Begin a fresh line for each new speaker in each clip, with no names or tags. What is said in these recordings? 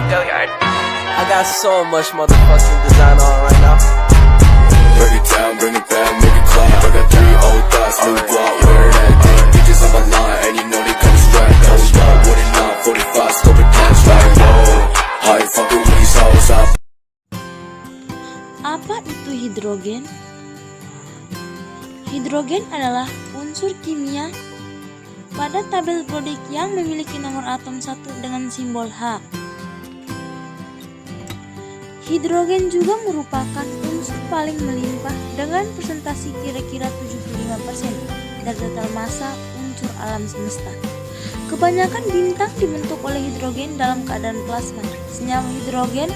Go yard. I got so much motherfucking design on right now.
Break it down, bring it back, make it clap. I got 3 old thoughts, new guap, wear that thing. Bitches on my line, and you know they come straight. Hold up, what it not, 45, scope it cash like whoa. How you fucking with these hoes up?
Apa itu hidrogen? Hidrogen adalah unsur kimia pada tabel periodik yang memiliki nomor atom 1 dengan simbol H. Hidrogen juga merupakan unsur paling melimpah dengan presentasi kira-kira 75% dari total massa unsur alam semesta. Kebanyakan bintang dibentuk oleh hidrogen dalam keadaan plasma. Senyawa hidrogen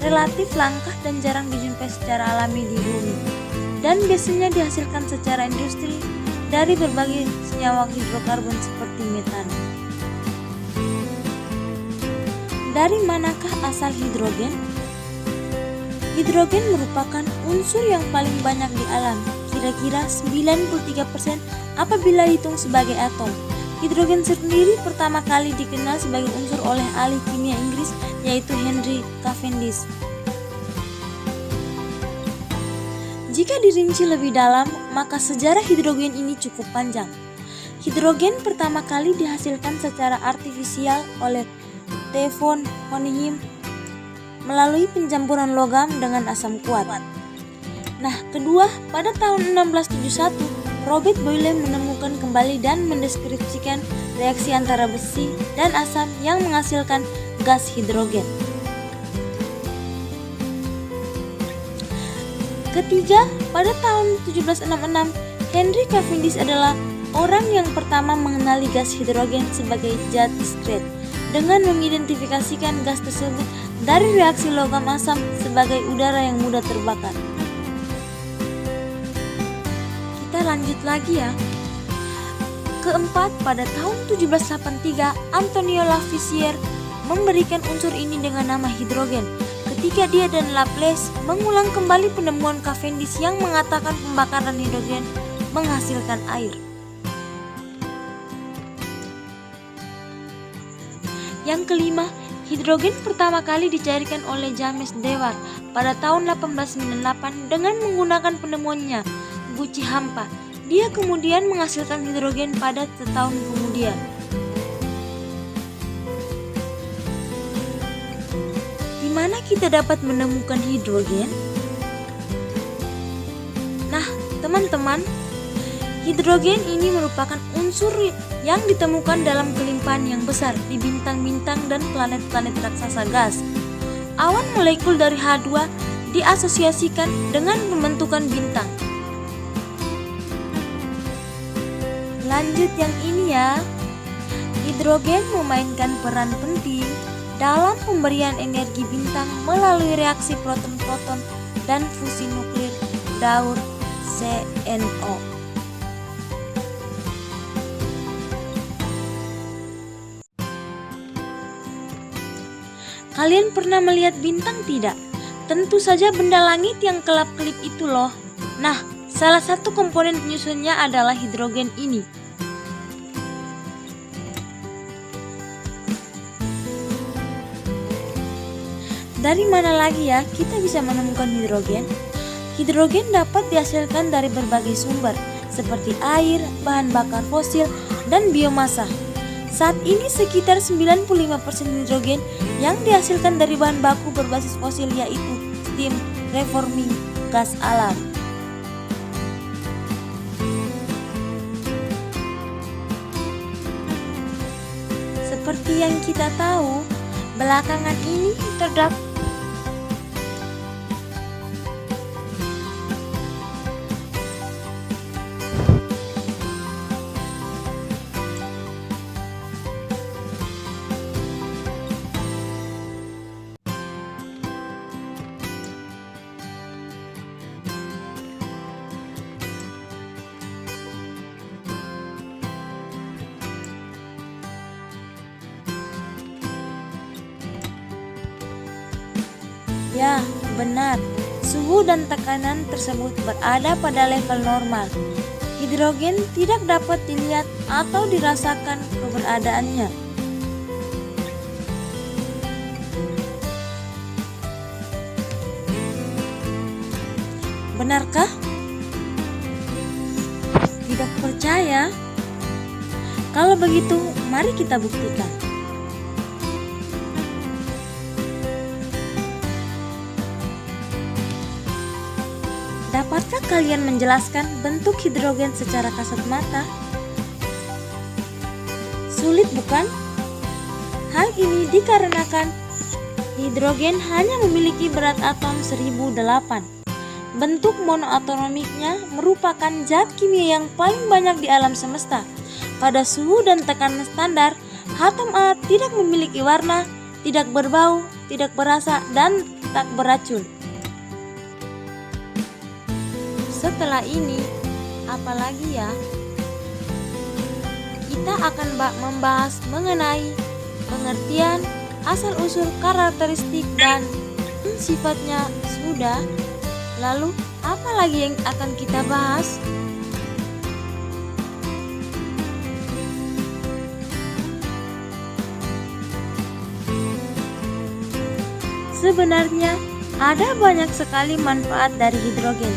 relatif langka dan jarang dijumpai secara alami di bumi, dan biasanya dihasilkan secara industri dari berbagai senyawa hidrokarbon seperti metan. Dari manakah asal hidrogen? Hidrogen merupakan unsur yang paling banyak di alam, kira-kira 93% apabila dihitung sebagai atom. Hidrogen sendiri pertama kali dikenal sebagai unsur oleh ahli kimia Inggris, yaitu Henry Cavendish. Jika dirinci lebih dalam, maka sejarah hidrogen ini cukup panjang. Hidrogen pertama kali dihasilkan secara artifisial oleh T. von Hohenheim melalui pencampuran logam dengan asam kuat. Nah, kedua, pada tahun 1671, Robert Boyle menemukan kembali dan mendeskripsikan reaksi antara besi dan asam yang menghasilkan gas hidrogen. Ketiga, pada tahun 1766, Henry Cavendish adalah orang yang pertama mengenali gas hidrogen sebagai zat diskret dengan mengidentifikasikan gas tersebut dari reaksi logam asam sebagai udara yang mudah terbakar. Kita lanjut lagi ya. Keempat, pada tahun 1783, Antonio Lavoisier memberikan unsur ini dengan nama hidrogen. Ketika dia dan Laplace mengulang kembali penemuan Cavendish yang mengatakan pembakaran hidrogen menghasilkan air. Yang kelima, hidrogen pertama kali dicairkan oleh James Dewar pada tahun 1898 dengan menggunakan penemuannya, guci hampa. Dia kemudian menghasilkan hidrogen pada setahun kemudian. Di mana kita dapat menemukan hidrogen? Nah, teman-teman, hidrogen ini merupakan unsur yang ditemukan dalam kelimpahan yang besar di bintang-bintang dan planet-planet raksasa gas. Awan molekul dari H2 diasosiasikan dengan pembentukan bintang. Lanjut yang ini ya. Hidrogen memainkan peran penting dalam pemberian energi bintang melalui reaksi proton-proton dan fusi nuklir daur CNO. Kalian pernah melihat bintang tidak? Tentu saja benda langit yang kelap-kelip itu loh. Nah, salah satu komponen penyusunnya adalah hidrogen ini. Dari mana lagi ya kita bisa menemukan hidrogen? Hidrogen dapat dihasilkan dari berbagai sumber seperti air, bahan bakar fosil, dan biomasa. Saat ini sekitar 95% hidrogen yang dihasilkan dari bahan baku berbasis fosil yaitu steam reforming gas alam. Seperti yang kita tahu, belakangan ini terdapat Ya, benar. Suhu dan tekanan tersebut berada pada level normal. Hidrogen tidak dapat dilihat atau dirasakan keberadaannya. Benarkah? Tidak percaya? Kalau begitu, mari kita buktikan. Dapatkah kalian menjelaskan bentuk hidrogen secara kasat mata? Sulit bukan? Hal ini dikarenakan hidrogen hanya memiliki berat atom 1008. Bentuk monoatomiknya merupakan zat kimia yang paling banyak di alam semesta. Pada suhu dan tekanan standar, atom A tidak memiliki warna, tidak berbau, tidak berasa, dan tak beracun. Setelah ini, apalagi ya? Kita akan membahas mengenai pengertian, asal-usul karakteristik, dan sifatnya sudah. Lalu, apa lagi yang akan kita bahas? Sebenarnya, ada banyak sekali manfaat dari hidrogen,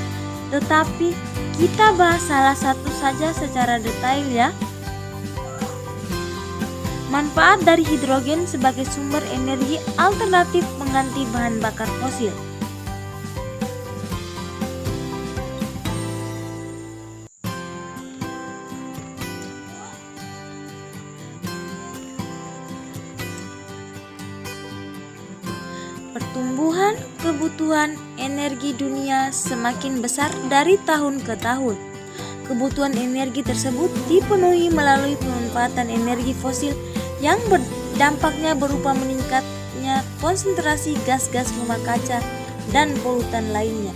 tetapi kita bahas salah satu saja secara detail ya. Manfaat dari hidrogen sebagai sumber energi alternatif mengganti bahan bakar fosil. Pertumbuhan kebutuhan energi dunia semakin besar dari tahun ke tahun. Kebutuhan energi tersebut dipenuhi melalui pemanfaatan energi fosil yang dampaknya berupa meningkatnya konsentrasi gas-gas rumah kaca dan polutan lainnya.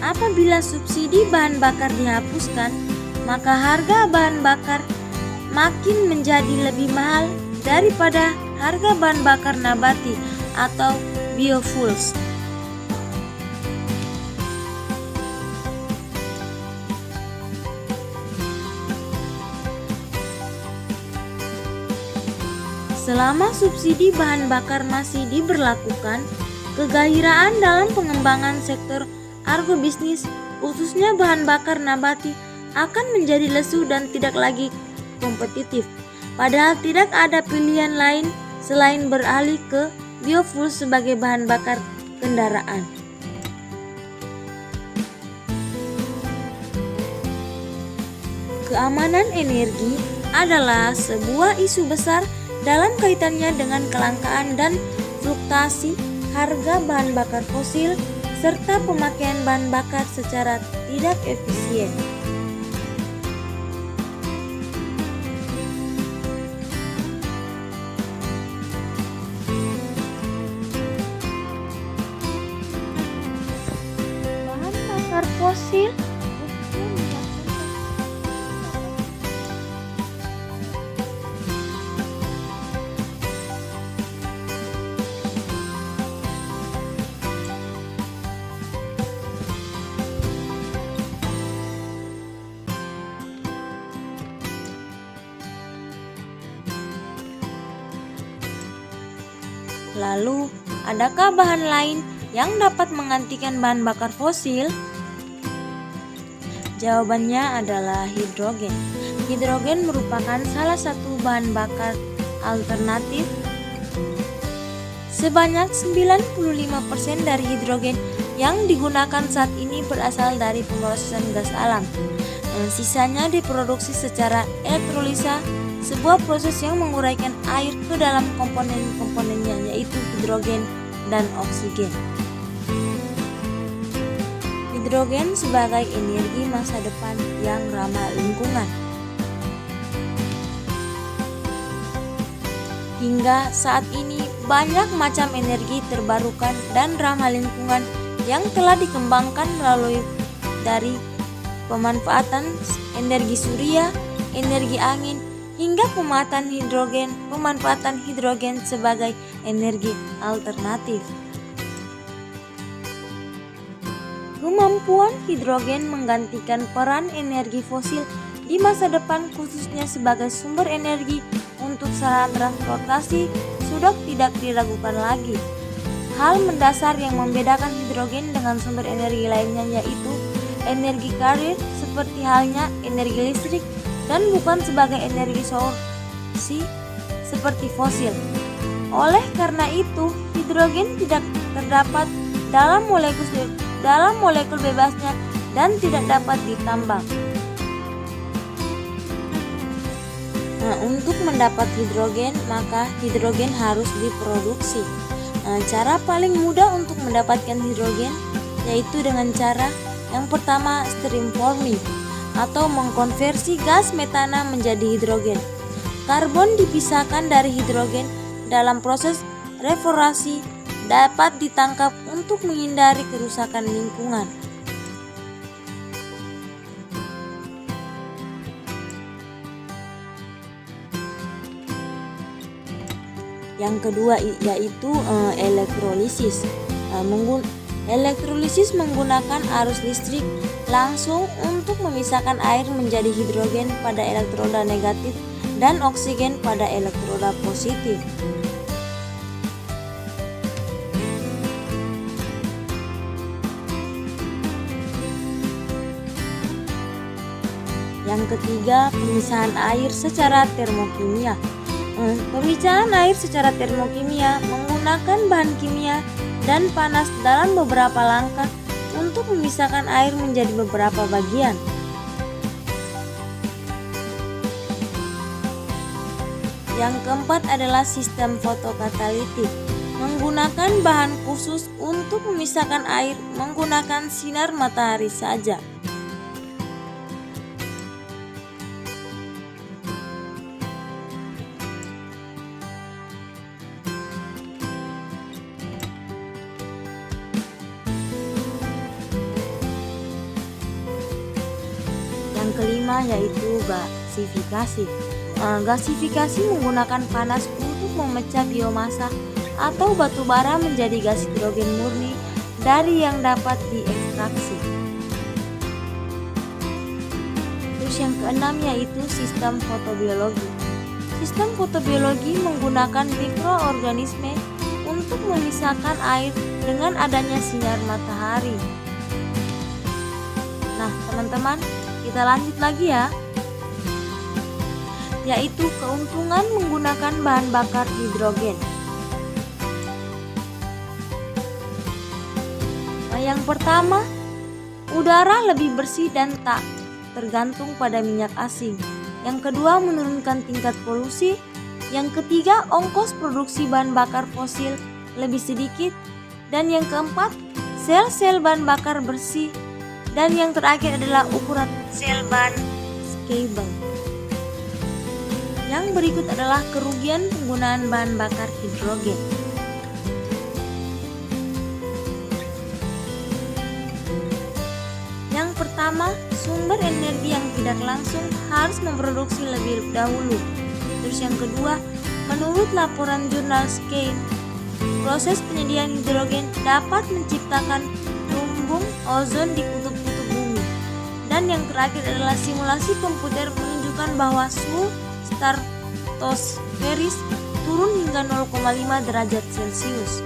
Apabila subsidi bahan bakar dihapuskan, maka harga bahan bakar makin menjadi lebih mahal daripada harga bahan bakar nabati atau biofuels. Selama subsidi bahan bakar masih diberlakukan, kegairaan dalam pengembangan sektor agrobisnis, khususnya bahan bakar nabati, akan menjadi lesu dan tidak lagi kompetitif. Padahal tidak ada pilihan lain selain beralih ke biofuel sebagai bahan bakar kendaraan. Keamanan energi adalah sebuah isu besar dalam kaitannya dengan kelangkaan dan fluktuasi harga bahan bakar fosil serta pemakaian bahan bakar secara tidak efisien. Bahan bakar fosil Lalu, adakah bahan lain yang dapat menggantikan bahan bakar fosil? Jawabannya adalah hidrogen. Hidrogen merupakan salah satu bahan bakar alternatif. Sebanyak 95% dari hidrogen yang digunakan saat ini berasal dari pemrosesan gas alam. Dan sisanya diproduksi secara elektrolisa, sebuah proses yang menguraikan air ke dalam komponen-komponennya, yaitu hidrogen dan oksigen. Hidrogen sebagai energi masa depan yang ramah lingkungan. Hingga saat ini banyak macam energi terbarukan dan ramah lingkungan yang telah dikembangkan melalui dari pemanfaatan energi surya, energi angin, hingga pemanfaatan hidrogen sebagai energi alternatif. Kemampuan hidrogen menggantikan peran energi fosil di masa depan, khususnya sebagai sumber energi untuk sarana transportasi, sudah tidak diragukan lagi. Hal mendasar yang membedakan hidrogen dengan sumber energi lainnya yaitu energi karir seperti halnya energi listrik dan bukan sebagai energi sorsi seperti fosil. Oleh karena itu, hidrogen tidak terdapat dalam molekul bebasnya dan tidak dapat ditambang. Nah, untuk mendapat hidrogen, maka hidrogen harus diproduksi. Cara paling mudah untuk mendapatkan hidrogen yaitu dengan cara yang pertama stream forming atau mengkonversi gas metana menjadi hidrogen. Karbon dipisahkan dari hidrogen dalam proses reformasi dapat ditangkap untuk menghindari kerusakan lingkungan. Yang kedua yaitu elektrolisis. Elektrolisis menggunakan arus listrik langsung untuk memisahkan air menjadi hidrogen pada elektroda negatif dan oksigen pada elektroda positif. Yang ketiga, pemisahan air secara termokimia. Pemisahan air secara termokimia menggunakan bahan kimia dan panas dalam beberapa langkah untuk memisahkan air menjadi beberapa bagian. Yang keempat adalah sistem fotokatalitik, menggunakan bahan khusus untuk memisahkan air menggunakan sinar matahari saja. Yang kelima yaitu gasifikasi. Gasifikasi menggunakan panas untuk memecah biomasa atau batu bara menjadi gas hidrogen murni dari yang dapat diekstraksi. Terus yang keenam yaitu sistem fotobiologi. Sistem fotobiologi menggunakan mikroorganisme untuk memisahkan air dengan adanya sinar matahari. Nah, teman-teman, kita lanjut lagi ya, yaitu keuntungan menggunakan bahan bakar hidrogen. Nah, yang pertama, udara lebih bersih dan tak tergantung pada minyak asing. Yang kedua, menurunkan tingkat polusi. Yang ketiga, ongkos produksi bahan bakar fosil lebih sedikit. Dan yang keempat, sel-sel bahan bakar bersih. Dan yang terakhir adalah ukuran sel bahan stable. Yang berikut adalah kerugian penggunaan bahan bakar hidrogen. Yang pertama, sumber energi yang tidak langsung harus memproduksi lebih dahulu. Terus yang kedua, menurut laporan jurnal Science, proses penyediaan hidrogen dapat menciptakan lumbung ozon di kutub-kutub bumi. Dan yang terakhir adalah simulasi komputer menunjukkan bahwa suhu stratosferis turun hingga 0,5 derajat Celcius.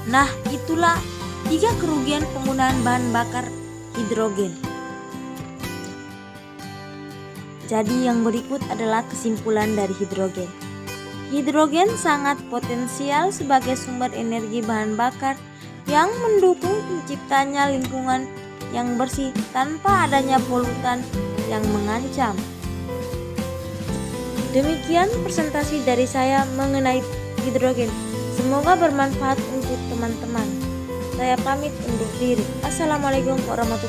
Nah, itulah 3 kerugian penggunaan bahan bakar hidrogen. Jadi yang berikut adalah kesimpulan dari hidrogen. Hidrogen sangat potensial sebagai sumber energi bahan bakar yang mendukung penciptanya lingkungan yang bersih tanpa adanya polutan yang mengancam. Demikian presentasi dari saya mengenai hidrogen. Semoga bermanfaat untuk teman-teman. Saya pamit undur diri. Assalamualaikum warahmatullahi wabarakatuh.